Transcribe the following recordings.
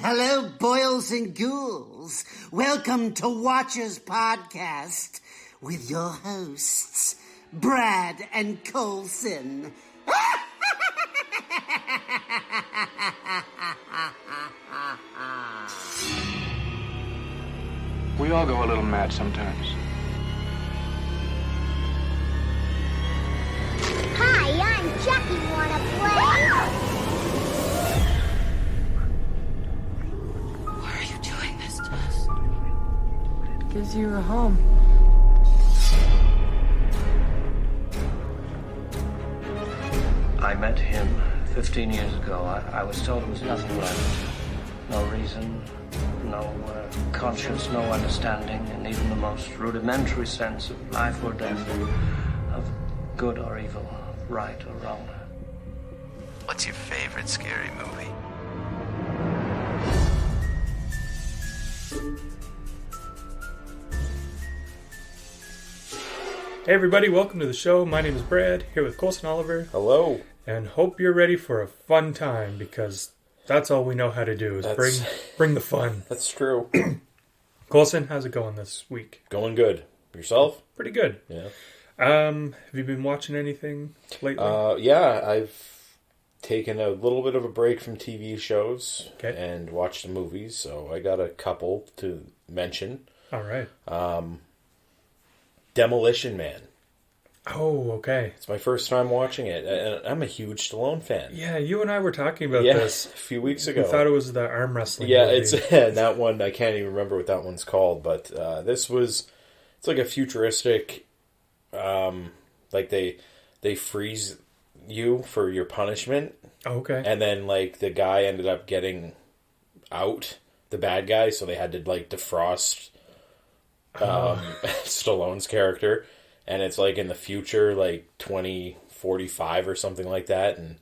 Hello, boils and ghouls. Welcome to Watchers Podcast with your hosts, Brad and Colson. We all go a little mad sometimes. Hi, I'm Chucky. Wanna play? Why are you doing this to us? Gives you a home. I met him 15 years ago. I was told it was nothing left. No reason, no conscience, no understanding, and even the most rudimentary sense of life or death, of good or evil, right or wrong. What's your favorite scary movie? Hey everybody, welcome to the show. My name is Brad, here with Colson Oliver. Hello. And hope you're ready for a fun time, because that's all we know how to do, is bring the fun. That's true. Colson, how's it going this week? Going good. Yourself? Pretty good. Yeah. Have you been watching anything lately? Yeah, I've taken a little bit of a break from TV shows and watched some movies, so I got a couple to mention. All right. Demolition Man. Oh, okay. It's my first time watching it, and I'm a huge Stallone fan. Yeah, you and I were talking about this a few weeks ago. We thought it was the arm wrestling movie. it's that one. I can't even remember what that one's called, but it's like a futuristic, like they freeze you for your punishment. Oh, okay. And then like the guy ended up getting out, the bad guy, so they had to like defrost Stallone's character. And it's like in the future, like 2045 or something like that, and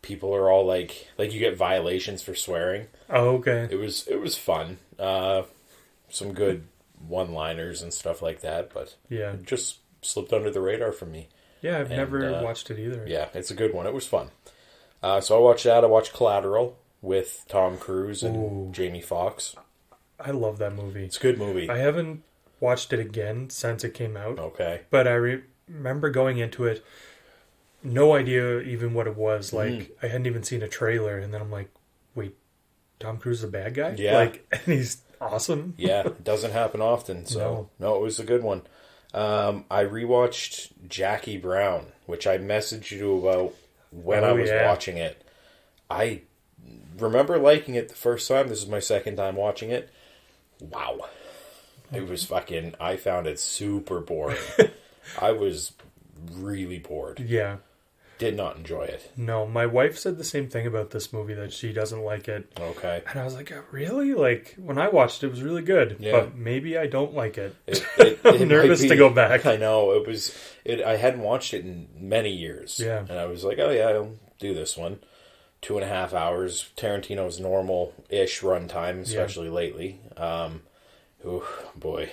people are all like you get violations for swearing. Oh, okay. It was fun. Some good one-liners and stuff like that, but it just slipped under the radar for me. Yeah, I've never watched it either. Yeah, it's a good one. It was fun. So I watched that. I watched Collateral with Tom Cruise and Jamie Foxx. I love that movie. It's a good movie. I haven't watched it again since it came out. Okay. But I remember going into it, no idea even what it was. Like, I hadn't even seen a trailer, and then I'm like, wait, Tom Cruise is a bad guy? Yeah. Like, and he's awesome. Yeah, it doesn't happen often, so no, it was a good one. I rewatched Jackie Brown, which I messaged you about when I was watching it. I remember liking it the first time. This is my second time watching it. Wow. It was I found it super boring. I was really bored. Yeah. Did not enjoy it. No, my wife said the same thing about this movie, that she doesn't like it. Okay. And I was like, oh, really? Like, when I watched it, it was really good. Yeah. But maybe I don't like it. I'm nervous to go back. I know. I hadn't watched it in many years. Yeah. And I was like, oh yeah, I'll do this one. 2.5 hours. Tarantino's normal-ish runtime, especially lately. Oh, boy.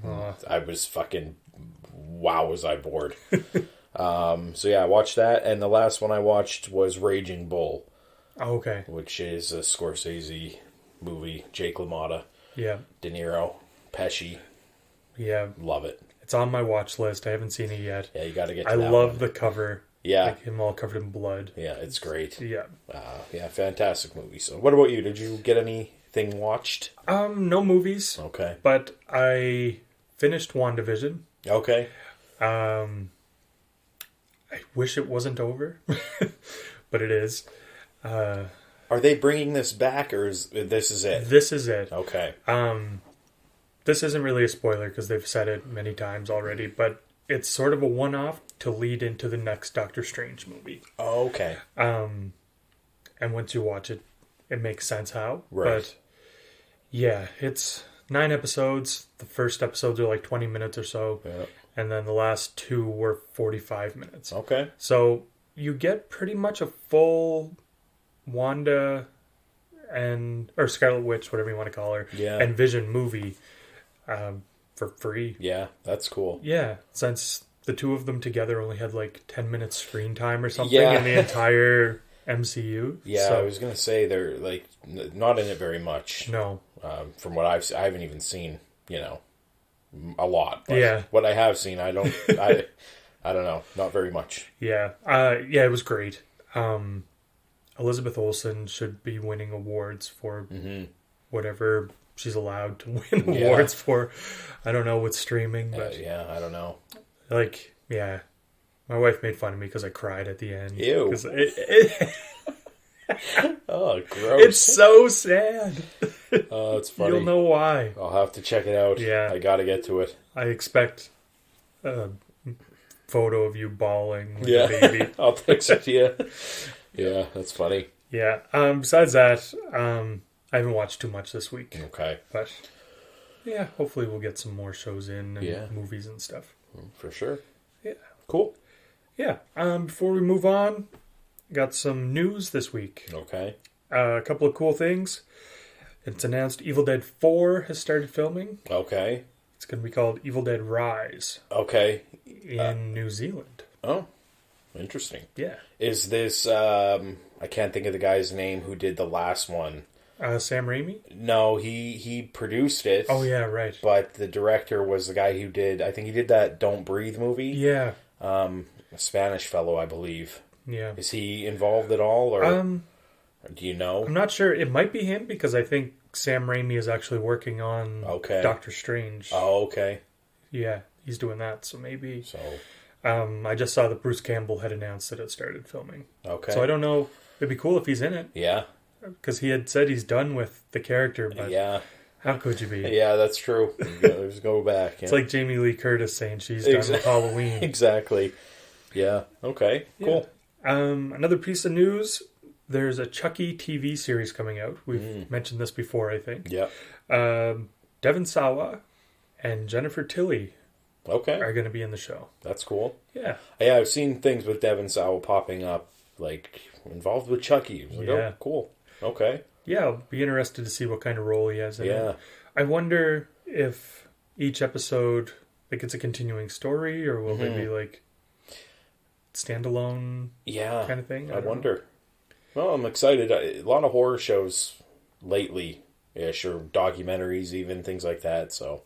I was was I bored. So yeah, I watched that, and the last one I watched was Raging Bull. Oh, okay. Which is a Scorsese movie. Jake LaMotta. Yeah. De Niro. Pesci. Yeah. Love it. It's on my watch list. I haven't seen it yet. Yeah, you got to get to that one. I love the cover. Yeah. Like him all covered in blood. Yeah, it's great. Yeah. Fantastic movie. So what about you? Did you get anything watched? No movies. Okay. But I finished WandaVision. Okay. I wish it wasn't over, but it is. Are they bringing this back, or this is it? This is it. Okay. This isn't really a spoiler because they've said it many times already, but it's sort of a one-off to lead into the next Doctor Strange movie. Oh, okay. And once you watch it, it makes sense how. Right. But yeah, it's 9 episodes. The first episodes are like 20 minutes or so. Yeah. And then the last 2 were 45 minutes. Okay. So you get pretty much a full Wanda or Scarlet Witch, whatever you want to call her, and Vision movie for free. Yeah, that's cool. Yeah, since the two of them together only had like 10 minutes screen time or something in the entire MCU. Yeah, so. I was gonna say they're like not in it very much. No, from what I haven't even seen. A lot. But yeah, what I have seen, I don't know, not very much. Yeah, it was great. Elizabeth Olsen should be winning awards for whatever she's allowed to win awards for. I don't know with streaming, but I don't know. Like, yeah, my wife made fun of me because I cried at the end. Ew. Oh, gross! It's so sad. Oh, it's funny. You'll know why. I'll have to check it out. Yeah, I gotta get to it. I expect a photo of you bawling like a baby. I'll text it to you. Yeah, that's funny. Yeah. Besides that, I haven't watched too much this week. Okay. But yeah, hopefully we'll get some more shows in and movies and stuff. For sure. Yeah. Cool. Yeah. Before we move on, got some news this week. Okay. A couple of cool things. It's announced Evil Dead 4 has started filming. Okay. It's going to be called Evil Dead Rise. Okay. In New Zealand. Oh, interesting. Yeah. Is this, I can't think of the guy's name who did the last one. Sam Raimi? No, he produced it. Oh, yeah, right. But the director was the guy who did, I think he did that Don't Breathe movie. Yeah. A Spanish fellow, I believe. Yeah. Is he involved at all, or do you know? I'm not sure. It might be him because I think Sam Raimi is actually working on Doctor Strange. Oh, okay. Yeah, he's doing that, so maybe. So, I just saw that Bruce Campbell had announced that it started filming. Okay. So I don't know. It'd be cool if he's in it. Yeah. Because he had said he's done with the character, but how could you be? Yeah, that's true. Let's go back. Yeah. It's like Jamie Lee Curtis saying she's done with Halloween. Exactly. Yeah. Okay. Cool. Yeah. Another piece of news. There's a Chucky TV series coming out. We've mentioned this before, I think. Yeah. Devon Sawa and Jennifer Tilly are going to be in the show. That's cool. Yeah. Yeah, I've seen things with Devon Sawa popping up, like, involved with Chucky. Like, oh, cool. Okay. Yeah, I'll be interested to see what kind of role he has in it. I wonder if each episode, like, it's a continuing story, or will they be, like, standalone kind of thing? I wonder. Well, I'm excited. A lot of horror shows lately-ish, or documentaries even, things like that, so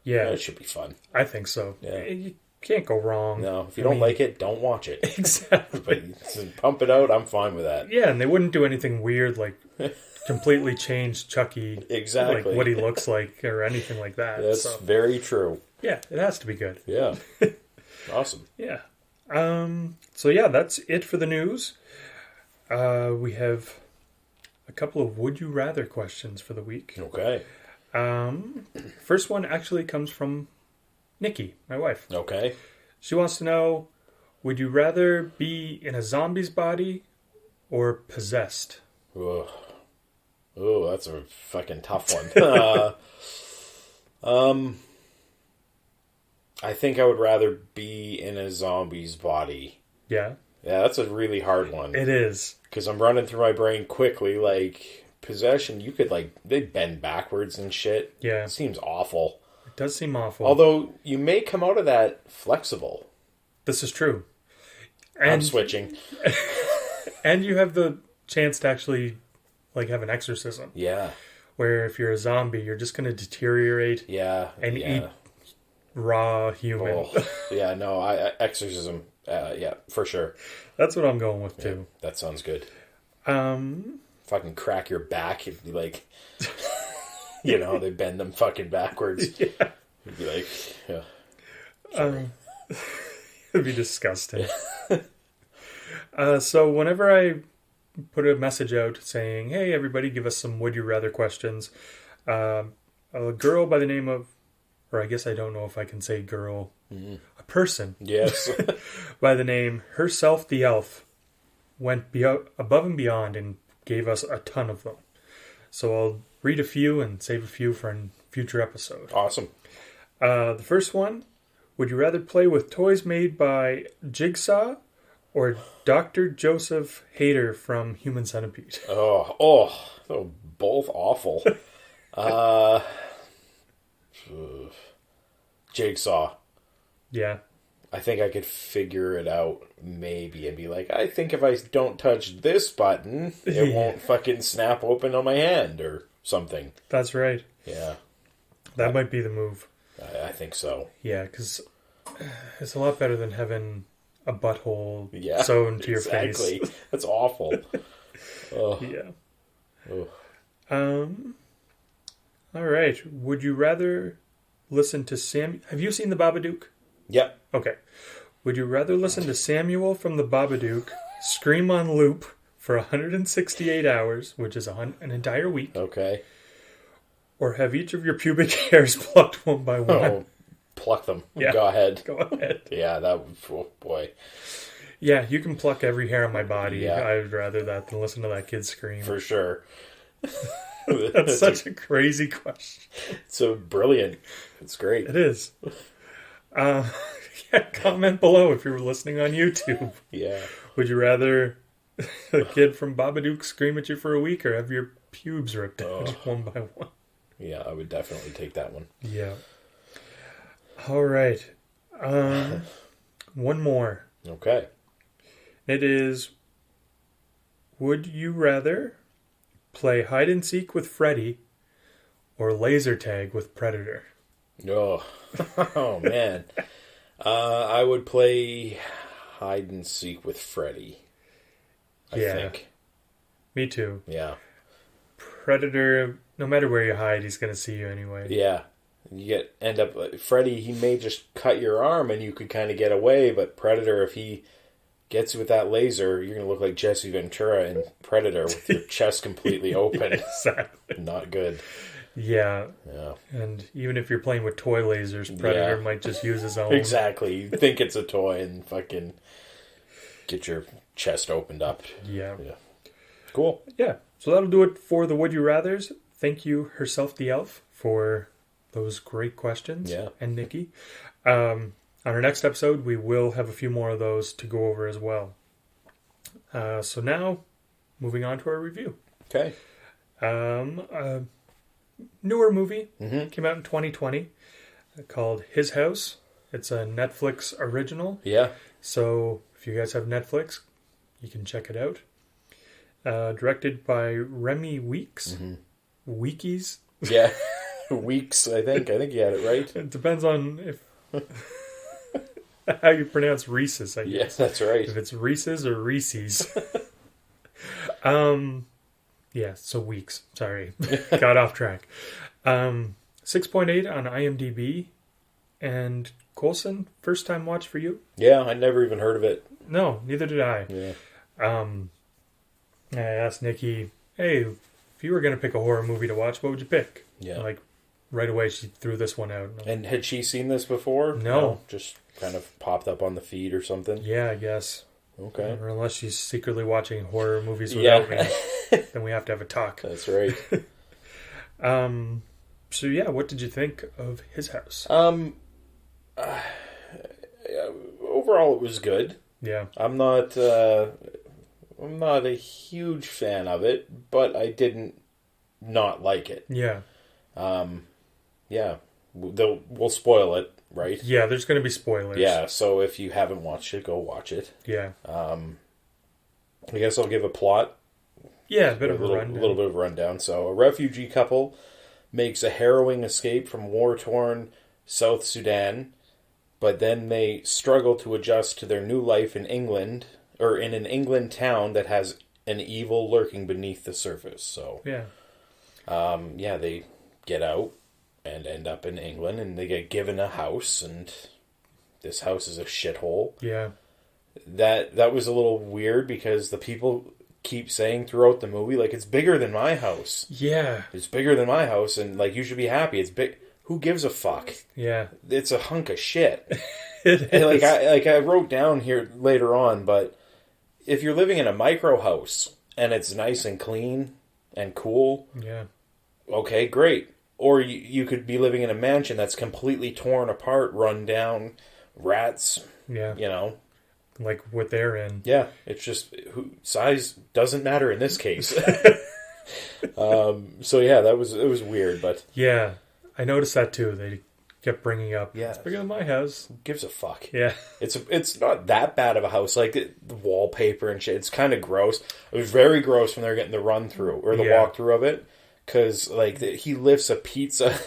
it should be fun. I think so. Yeah. You can't go wrong. No, if you don't like it, don't watch it. Exactly. But pump it out, I'm fine with that. Yeah, and they wouldn't do anything weird, like completely change Chucky. Exactly. Like what he looks like, or anything like that. That's very true. Yeah, it has to be good. Yeah. Awesome. Yeah. So yeah, that's it for the news. We have a couple of would you rather questions for the week. Okay. First one actually comes from Nikki, my wife. Okay. She wants to know, would you rather be in a zombie's body or possessed? Oh, that's a fucking tough one. I think I would rather be in a zombie's body. Yeah? Yeah, that's a really hard one. It is. Because I'm running through my brain quickly, like, possession, you could, like, they bend backwards and shit. Yeah. It seems awful. It does seem awful. Although, you may come out of that flexible. This is true. I'm switching. And you have the chance to actually, like, have an exorcism. Yeah. Where if you're a zombie, you're just going to deteriorate. Yeah. And eat raw human. Oh, yeah, no, exorcism, yeah, for sure. That's what I'm going with, too. Yeah, that sounds good. Fucking crack your back, it'd be like, you know, they bend them fucking backwards. Yeah. It'd be like, yeah. It'd be disgusting. So whenever I put a message out saying, hey, everybody, give us some would you rather questions, a girl by the name of, or I guess I don't know if I can say girl, a person. Yes. By the name Herself the Elf went above and beyond and gave us a ton of them. So I'll read a few and save a few for a future episode. Awesome. The first one, would you rather play with toys made by Jigsaw or Dr. Joseph Hader from Human Centipede? Oh, both awful. Jigsaw. Yeah. I think I could figure it out maybe and be like, I think if I don't touch this button, it won't fucking snap open on my hand or something. That's right. Yeah. That might be the move. I think so. Yeah, because it's a lot better than having a butthole sewn to your face. Exactly. That's awful. Yeah. Ugh. All right. Would you rather listen to Sam? Have you seen The Babadook? Yep. Okay. Would you rather listen to Samuel from The Babadook scream on loop for 168 hours, which is an entire week? Okay. Or have each of your pubic hairs plucked one by one? Oh, pluck them. Yeah. Go ahead. Go ahead. Yeah, that would... Oh, boy. Yeah, you can pluck every hair on my body. Yeah. I would rather that than listen to that kid scream. For sure. That's such a crazy question. So brilliant. It's great. It is. Yeah, comment below if you're listening on YouTube. Yeah. Would you rather a kid from Babadook scream at you for a week or have your pubes ripped out one by one? Yeah, I would definitely take that one. Yeah. All right. One more. Okay. It is, would you rather play hide and seek with Freddy or laser tag with Predator? Oh, oh man. I would play hide and seek with Freddy. I think. Me too. Yeah. Predator, no matter where you hide, he's going to see you anyway. Yeah. You end up Freddy, he may just cut your arm and you could kind of get away, but Predator, if he gets you with that laser, you're going to look like Jesse Ventura in Predator with your chest completely open. Exactly. Not good. Yeah. Yeah. And even if you're playing with toy lasers, Predator might just use his own. Exactly. You think it's a toy and fucking get your chest opened up. Yeah. Cool. Yeah. So that'll do it for the Would You Rathers. Thank you, Herself the Elf, for those great questions. Yeah. And Nikki. On our next episode, we will have a few more of those to go over as well. So now, moving on to our review. Okay. Newer movie. Came out in 2020 called His House. It's a Netflix original. Yeah. So if you guys have Netflix, you can check it out. Directed by Remy Weeks. Weekies. Yeah. Weeks, I think. I think you had it right. It depends on if how you pronounce Reese's, I guess. Yes, that's right. If it's Reese's or Reese's. Yeah, so Weeks. Sorry. Got off track. 6.8 on IMDb. And Colson, first time watch for you? Yeah, I never even heard of it. No, neither did I. Yeah. I asked Nikki, hey, if you were going to pick a horror movie to watch, what would you pick? Yeah. Like, right away she threw this one out. And had she seen this before? No. Just kind of popped up on the feed or something? Yeah, I guess. Okay. Or unless she's secretly watching horror movies without me, then we have to have a talk. That's right. So yeah, what did you think of His House? Overall, it was good. Yeah. I'm not a huge fan of it, but I didn't not like it. Yeah. Yeah. We'll spoil it, right? Yeah, there's going to be spoilers. Yeah, so if you haven't watched it, go watch it. Yeah. I guess I'll give a plot. Yeah, a little bit of a rundown. So, a refugee couple makes a harrowing escape from war-torn South Sudan, but then they struggle to adjust to their new life in England, or in an England town that has an evil lurking beneath the surface. So, they get out and end up in England, and they get given a house, and this house is a shithole. Yeah. That was a little weird because the people keep saying throughout the movie, like, it's bigger than my house. Yeah. It's bigger than my house, and, like, you should be happy. It's big. Who gives a fuck? Yeah. It's a hunk of shit. It is. I wrote down here later on, but if you're living in a micro house and it's nice and clean and cool, yeah, okay, great. Or you could be living in a mansion that's completely torn apart, run down, rats, yeah, you know. Like what they're in. Yeah, it's just size doesn't matter in this case. So yeah, it was weird, but yeah, I noticed that too. They kept bringing up. Yeah. It's bigger than my house. Who gives a fuck? Yeah. It's not that bad of a house. Like, the wallpaper and shit, it's kind of gross. It was very gross when they were getting the run-through, or the walkthrough of it. Because, like, he lifts a pizza...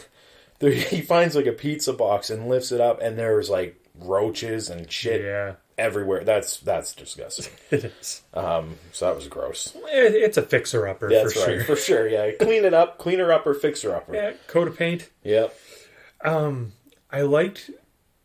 He finds, like, a pizza box and lifts it up, and there's, like, roaches and shit everywhere. That's disgusting. It is. So that was gross. It's a fixer-upper, That's for right, sure. for sure, yeah. Clean it up, cleaner upper, fixer upper. Yeah, coat of paint. Yep. I liked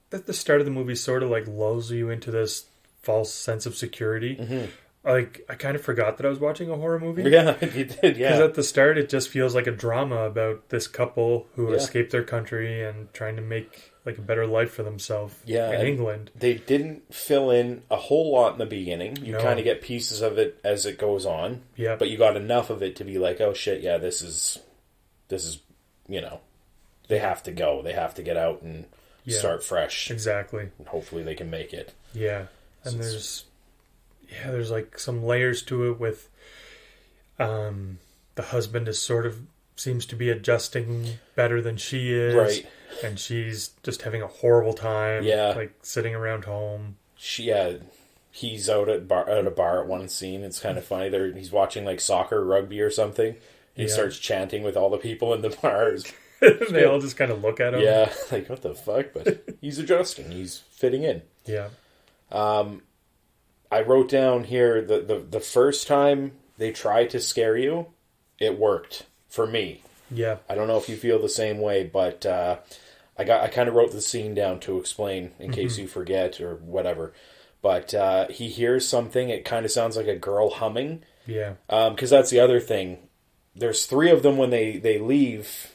that the start of the movie sort of, like, lulls you into this false sense of security. Mm-hmm. Like, I kind of forgot that I was watching a horror movie. Yeah, you did, yeah. Because at the start, it just feels like a drama about this couple who escaped their country and trying to make, like, a better life for themselves in England. They didn't fill in a whole lot in the beginning. You kind of get pieces of it as it goes on. Yeah. But you got enough of it to be like, oh shit, yeah, this is, you know, they have to go. They have to get out and start fresh. Exactly. And hopefully they can make it. Yeah. And there's like some layers to it with the husband is sort of seems to be adjusting better than she is. Right. And she's just having a horrible time. Yeah. Like sitting around home. He's out at a bar at one scene. It's kind of funny. He's watching like soccer, rugby or something. He starts chanting with all the people in the bars. They all just kind of look at him. Yeah, like what the fuck? But he's adjusting. He's fitting in. Yeah. I wrote down here the first time they tried to scare you, it worked for me. Yeah. I don't know if you feel the same way, but I kind of wrote the scene down to explain in case you forget or whatever. But he hears something. It kind of sounds like a girl humming. Yeah. Because that's the other thing. There's 3 of them when they leave,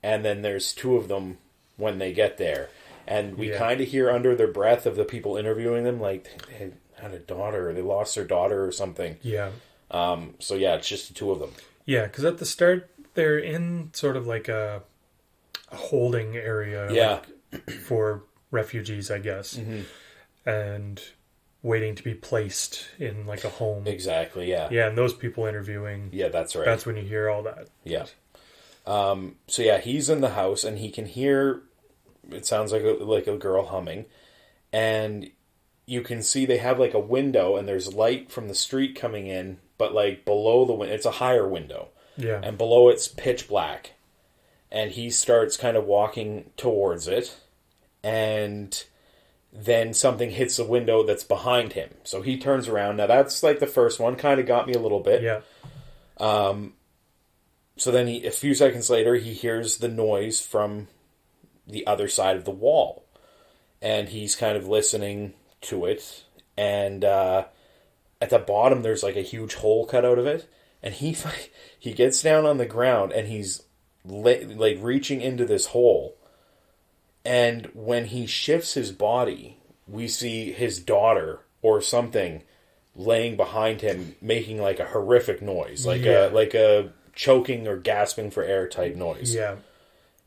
and then there's 2 of them when they get there. And we kind of hear under their breath of the people interviewing them, like, they had a daughter, or they lost their daughter or something. Yeah. So yeah, it's just the 2 of them. Yeah, because at the start, they're in sort of like a holding area like, for refugees, I guess. Mm-hmm. And waiting to be placed in like a home. Exactly, yeah. Yeah, and those people interviewing. Yeah, that's right. That's when you hear all that. Yeah. So yeah, he's in the house and he can hear, it sounds like a girl humming, and you can see they have like a window and there's light from the street coming in, but like below the window, it's a higher window. Yeah. And below it's pitch black. And he starts kind of walking towards it, and then something hits the window that's behind him. So he turns around. Now that's like the first one, kind of got me a little bit. Yeah. So then a few seconds later, he hears the noise from the other side of the wall. And he's kind of listening to it. And at the bottom, there's like a huge hole cut out of it. And he gets down on the ground and he's like reaching into this hole. And when he shifts his body, we see his daughter or something laying behind him, making like a horrific noise, like a choking or gasping for air type noise. Yeah.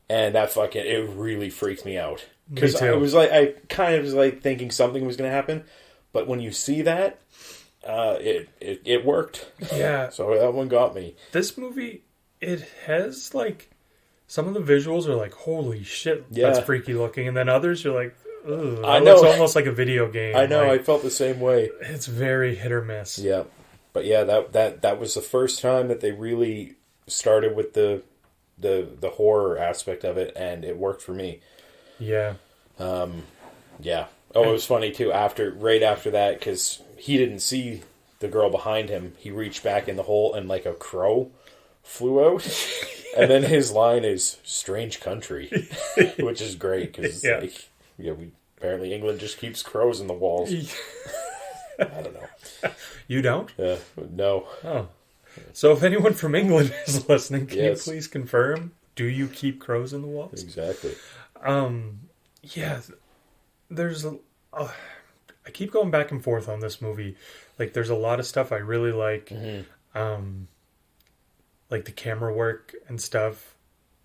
And that it really freaked me out. Because I kind of was like thinking something was going to happen, but when you see that, it worked. Yeah. So that one got me. This movie, it has like, some of the visuals are like, holy shit, that's freaky looking. And then others you're like, ugh, that looks almost like a video game. I know, like, I felt the same way. It's very hit or miss. Yeah. But yeah, that was the first time that they really started with the horror aspect of it, and it worked for me. Yeah. Yeah. Oh, it was funny too, right after that, because he didn't see the girl behind him. He reached back in the hole and like a crow flew out. And then his line is "strange country," which is great because apparently England just keeps crows in the walls. I don't know. You don't? No. Oh. So if anyone from England is listening, can you please confirm? Do you keep crows in the walls? Exactly. Yeah. There's I keep going back and forth on this movie. Like, there's a lot of stuff I really like. Mm-hmm. Like the camera work and stuff,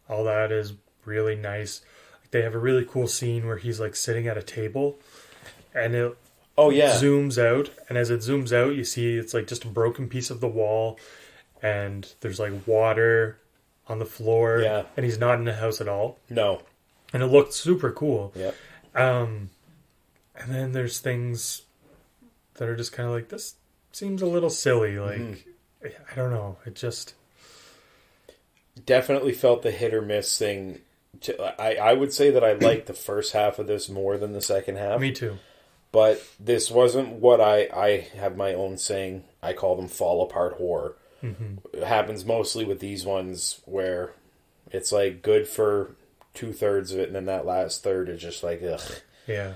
all that is really nice. Like, they have a really cool scene where he's like sitting at a table, and it zooms out, and as it zooms out, you see it's like just a broken piece of the wall, and there's like water on the floor, and he's not in the house at all. No. And it looked super cool. Yep. And then there's things that are just kind of like, this seems a little silly. Like, I don't know. It just... Definitely felt the hit or miss thing. I would say that I liked the first half of this more than the second half. Me too. But this wasn't what I have my own saying. I call them fall apart horror. It happens mostly with these ones where it's like good for 2/3 of it, and then that last third is just like, ugh. Yeah.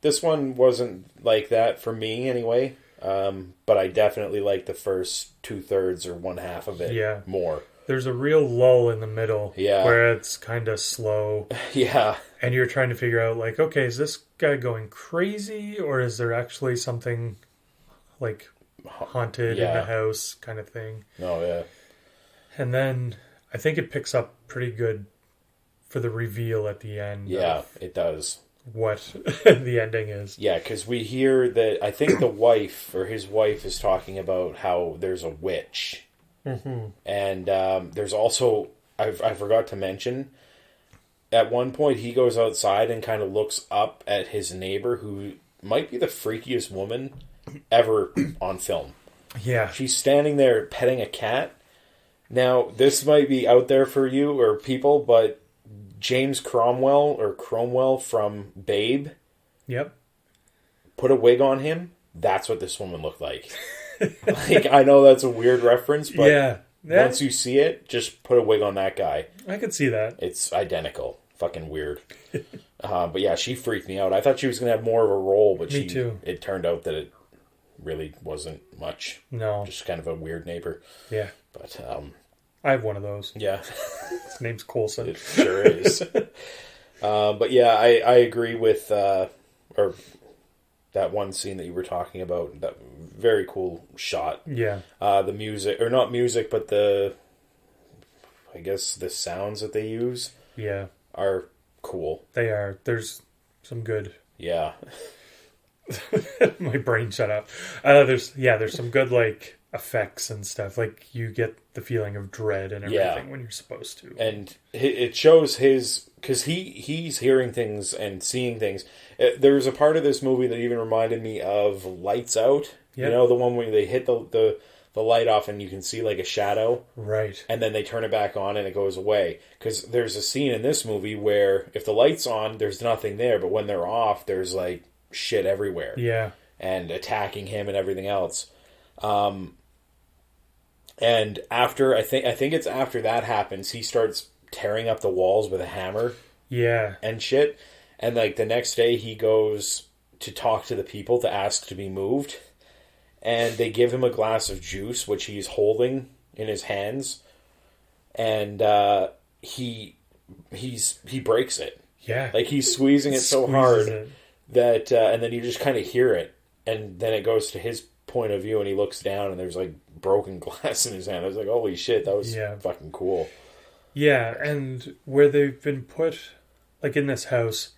This one wasn't like that for me anyway. But I definitely liked the first 2/3 or 1/2 of it more. There's a real lull in the middle where it's kind of slow. Yeah. And you're trying to figure out, like, okay, is this guy going crazy, or is there actually something like haunted in the house kind of thing? Oh, yeah. And then I think it picks up pretty good for the reveal at the end. Yeah, it does. What the ending is. Yeah, because we hear that, I think the wife, or his wife, is talking about how there's a witch. And there's also, I forgot to mention, at one point he goes outside and kind of looks up at his neighbor, who might be the freakiest woman ever on film. Yeah. She's standing there petting a cat. Now, this might be out there for you or people, but James Cromwell from Babe. Yep. Put a wig on him. That's what this woman looked like. Like, I know that's a weird reference, but once you see it, just put a wig on that guy. I could see that. It's identical. Fucking weird. But yeah, she freaked me out. I thought she was going to have more of a role, but Me too. It turned out that it really wasn't much. No. Just kind of a weird neighbor. Yeah. But I have one of those. Yeah. His name's Colson. It sure is. But yeah, I agree with or that one scene that you were talking about. That very cool shot. Yeah. The music, or not music, but I guess the sounds that they use. Yeah. Are cool. They are. There's some good. Yeah. My brain shut up. There's some good like effects and stuff. Like you get the feeling of dread and everything when you're supposed to. And it shows his, because he's hearing things and seeing things. There's a part of this movie that even reminded me of Lights Out. Yep. You know, the one where they hit the light off and you can see like a shadow. Right. And then they turn it back on and it goes away. Because there's a scene in this movie where if the light's on, there's nothing there. But when they're off, there's like shit everywhere. Yeah. And attacking him and everything else. And after, I think it's after that happens, he starts tearing up the walls with a hammer. Yeah. And shit. And like the next day he goes to talk to the people to ask to be moved. And they give him a glass of juice, which he's holding in his hands. And he breaks it. Yeah. Like he's squeezing it so hard that, and then you just kind of hear it. And then it goes to his point of view and he looks down and there's like broken glass in his hand. I was like, holy shit, that was fucking cool. Yeah, and where they've been put, like in this house,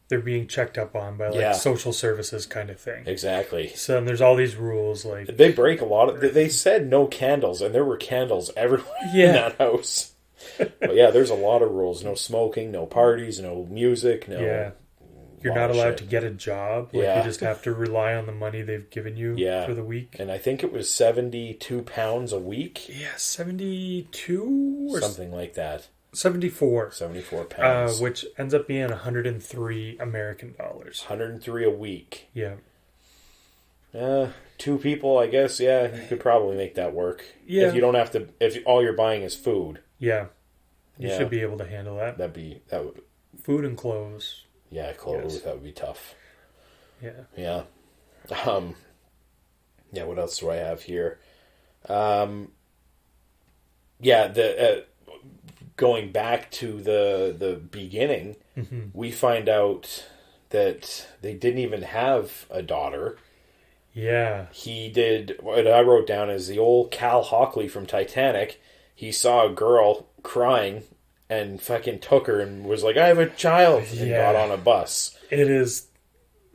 they're being checked up on by like social services kind of thing. Exactly. So and there's all these rules like they break a lot of. They said no candles, and there were candles everywhere in that house. But yeah, there's a lot of rules: no smoking, no parties, no music, no. Yeah. You're not allowed to get a job. Like you just have to rely on the money they've given you for the week. And I think it was £72 a week. Yeah, 72 or something like that. 74. 74 pounds. Which ends up being 103 American dollars. 103 a week. Yeah. Two people, I guess, you could probably make that work. Yeah. If you don't have to, if all you're buying is food. Yeah. You should be able to handle that. That would. Food and clothes. Yeah, clothes, that would be tough. Yeah. Yeah. What else do I have here? Going back to the beginning, we find out that they didn't even have a daughter. Yeah. He did, what I wrote down is the old Cal Hockley from Titanic. He saw a girl crying and fucking took her and was like, I have a child, and got on a bus. It is...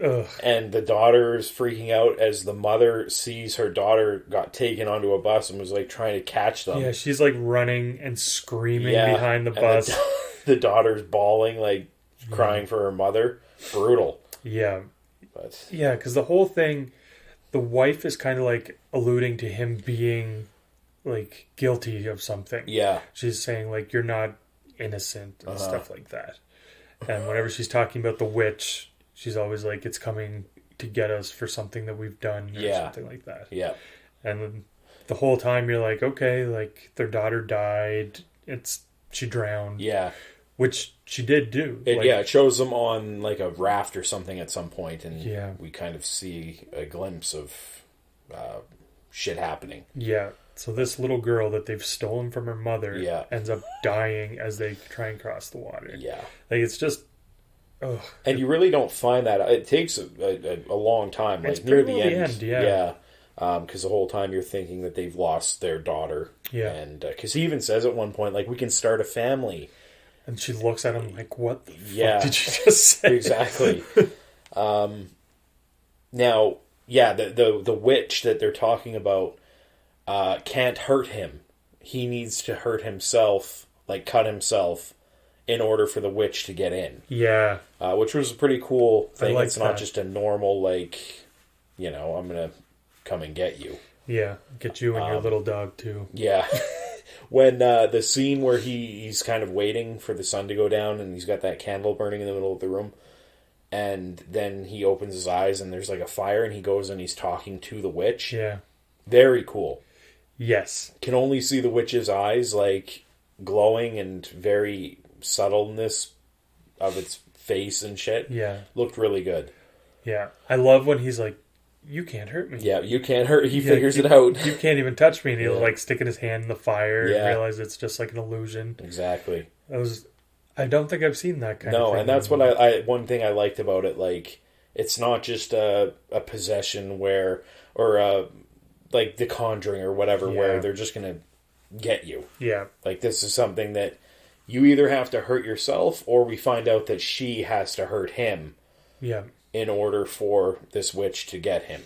Ugh. And the daughter is freaking out as the mother sees her daughter got taken onto a bus and was like trying to catch them. Yeah, she's like running and screaming behind the bus. the daughter's bawling, like crying for her mother. Brutal. Yeah. But yeah, because the whole thing, the wife is kind of like alluding to him being like guilty of something. Yeah. She's saying like, you're not innocent and stuff like that. And whenever she's talking about the witch, she's always like, it's coming to get us for something that we've done or something like that. Yeah. And the whole time you're like, okay, like their daughter died. She drowned. Yeah. Which she did do. It shows them on like a raft or something at some point, and we kind of see a glimpse of shit happening. Yeah. So this little girl that they've stolen from her mother ends up dying as they try and cross the water. Yeah. Like it's just... Ugh. And you really don't find that. It takes a long time. Like it's near the end. yeah. Because the whole time you're thinking that they've lost their daughter. Yeah. And because he even says at one point, like, we can start a family. And she looks at him like, what the fuck did you just say? Exactly. Now, the witch that they're talking about can't hurt him. He needs to hurt himself, like cut himself, in order for the witch to get in. Yeah. Which was a pretty cool thing. Like it's not just a normal, like, I'm going to come and get you. Yeah, get you and your little dog, too. Yeah. When the scene where he's kind of waiting for the sun to go down and he's got that candle burning in the middle of the room, and then he opens his eyes and there's like a fire and he goes and he's talking to the witch. Yeah. Very cool. Yes. Can only see the witch's eyes, like, glowing and very subtleness of its face and shit. Yeah. Looked really good. Yeah. I love when he's like, you can't hurt me. Yeah, you can't hurt. He figures it out. You can't even touch me. And he'll like sticking his hand in the fire and realize it's just like an illusion. Exactly. I don't think I've seen that kind of thing. No, and that's what I one thing I liked about it. Like, it's not just a possession or like The Conjuring or whatever, where they're just going to get you. Yeah. Like, this is something that you either have to hurt yourself or we find out that she has to hurt him. Yeah. In order for this witch to get him.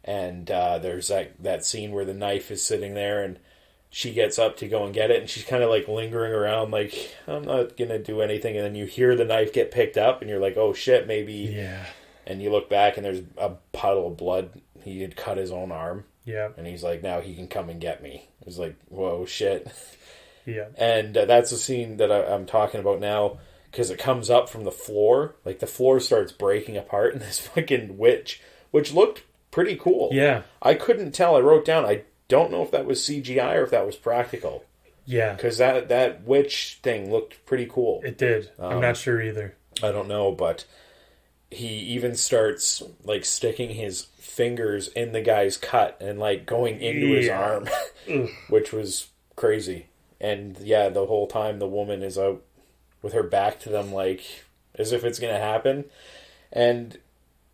And there's that scene where the knife is sitting there and she gets up to go and get it and she's kind of like lingering around like, I'm not going to do anything. And then you hear the knife get picked up and you're like, oh shit, maybe. Yeah. And you look back and there's a puddle of blood. He had cut his own arm. Yeah. And he's like, now he can come and get me. It was like, whoa, shit. Yeah. And that's the scene that I'm talking about now. Because it comes up from the floor. Like, the floor starts breaking apart. And this fucking witch, which looked pretty cool. Yeah. I couldn't tell. I wrote down, I don't know if that was CGI or if that was practical. Yeah. Because that witch thing looked pretty cool. It did. I'm not sure either. I don't know, but he even starts, like, sticking his fingers in the guy's cut and, like, going into his arm. Which was crazy. And, yeah, the whole time the woman is out with her back to them, like, as if it's going to happen. And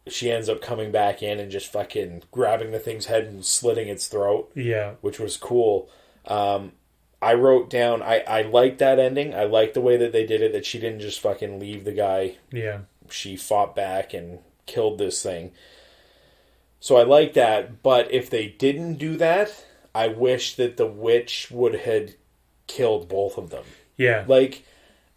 she ends up coming back in and just fucking grabbing the thing's head and slitting its throat. Yeah. Which was cool. I wrote down, I liked that ending. I liked the way that they did it, that she didn't just fucking leave the guy. Yeah. She fought back and killed this thing. So I like that. But if they didn't do that, I wish that the witch would have killed both of them. Yeah. Like...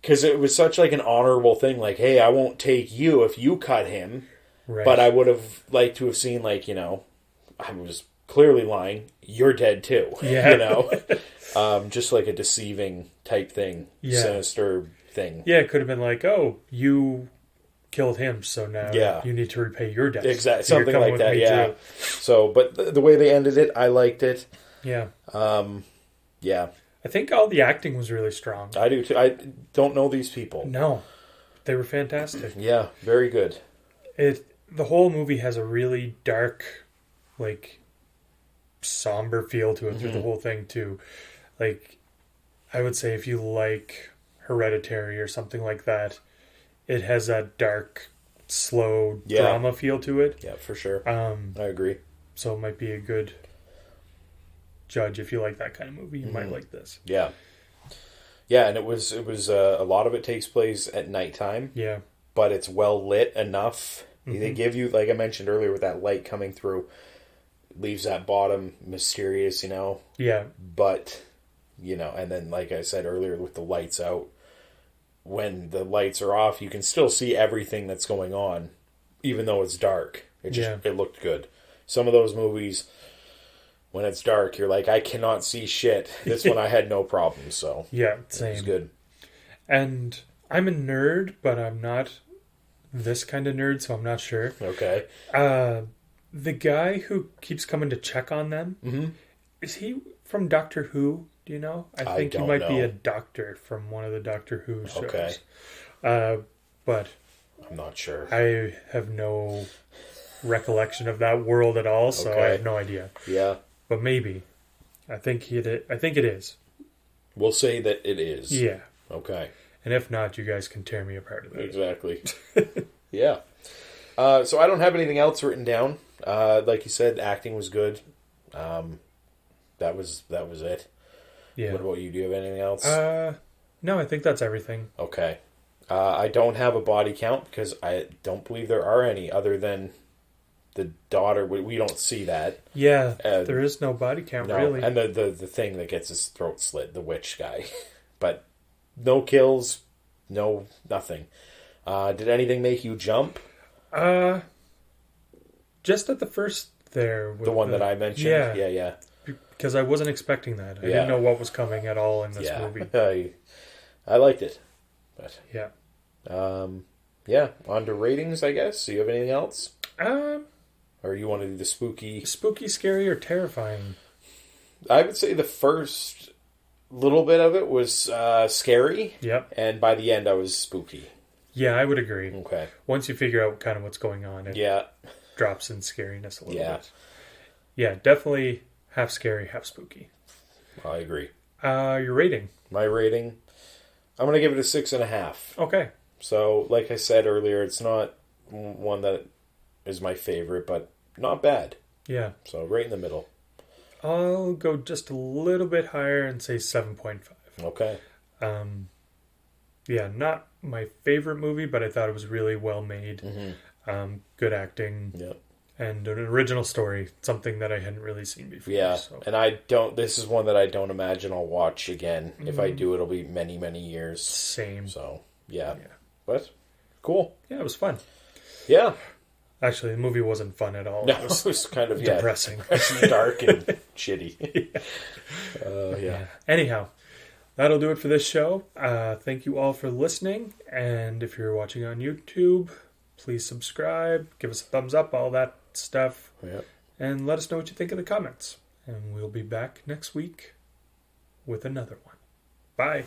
Because it was such like an honorable thing, like, hey, I won't take you if you cut him. Right. But I would have liked to have seen, like, I was clearly lying. You're dead too. Yeah. Just like a deceiving type thing. Yeah. Sinister thing. Yeah, it could have been like, oh, you killed him, so now you need to repay your debts. Exactly. So something like that, yeah. Too. So, but the way they ended it, I liked it. Yeah. Yeah. I think all the acting was really strong. I do too. I don't know these people. No. They were fantastic. Yeah, very good. The whole movie has a really dark, like, somber feel to it through the whole thing, too. Like, I would say if you like Hereditary or something like that, it has that dark, slow drama feel to it. Yeah, for sure. I agree. So it might be a good judge. If you like that kind of movie, you might like this. Yeah. Yeah, and it was a lot of it takes place at nighttime. Yeah. But it's well lit enough. They give you, like I mentioned earlier, with that light coming through, leaves that bottom mysterious, Yeah. But, and then like I said earlier, with the lights out, when the lights are off, you can still see everything that's going on, even though it's dark. It looked good. Some of those movies, when it's dark, you're like, I cannot see shit. This one I had no problem, so yeah, same. It was good. And I'm a nerd, but I'm not this kind of nerd, so I'm not sure. Okay. The guy who keeps coming to check on them, is he from Doctor Who? Do you know? I think he might be a doctor from one of the Doctor Who shows. Okay. But I'm not sure. I have no recollection of that world at all, so I have no idea. Yeah. But maybe. I think it is. We'll say that it is. Yeah. Okay. And if not, you guys can tear me apart of it. Exactly. Yeah. So I don't have anything else written down. Like you said, acting was good. That was it. Yeah. What about you? Do you have anything else? No, I think that's everything. Okay. I don't have a body count because I don't believe there are any other than the daughter. We don't see that. Yeah, there is no body count, really. And the thing that gets his throat slit, the witch guy. But no kills, no nothing. Did anything make you jump? Just at the first there. With the one that I mentioned? Yeah. Because I wasn't expecting that. I didn't know what was coming at all in this movie. I liked it. But yeah. On to ratings, I guess. Do you have anything else? Or you want to do the spooky... Spooky, scary, or terrifying? I would say the first little bit of it was scary. Yep. And by the end, I was spooky. Yeah, I would agree. Okay. Once you figure out kind of what's going on, it drops in scariness a little bit. Yeah, definitely half scary, half spooky. I agree. Your rating? My rating? I'm going to give it a 6.5. Okay. So, like I said earlier, it's not one that is my favorite, but not bad. Yeah. So, right in the middle. I'll go just a little bit higher and say 7.5. Okay. Yeah, not my favorite movie, but I thought it was really well made. Mm-hmm. Good acting. Yep. And an original story, something that I hadn't really seen before. Yeah, so. And this is one that I don't imagine I'll watch again. If I do, it'll be many, many years. Same. So, yeah. But, cool. Yeah, it was fun. Yeah. Actually, the movie wasn't fun at all. No, it was kind of depressing. Dark and shitty. Yeah. Anyhow, that'll do it for this show. Thank you all for listening. And if you're watching on YouTube, please subscribe, give us a thumbs up, all that stuff. Yeah. And let us know what you think in the comments. And we'll be back next week with another one. Bye.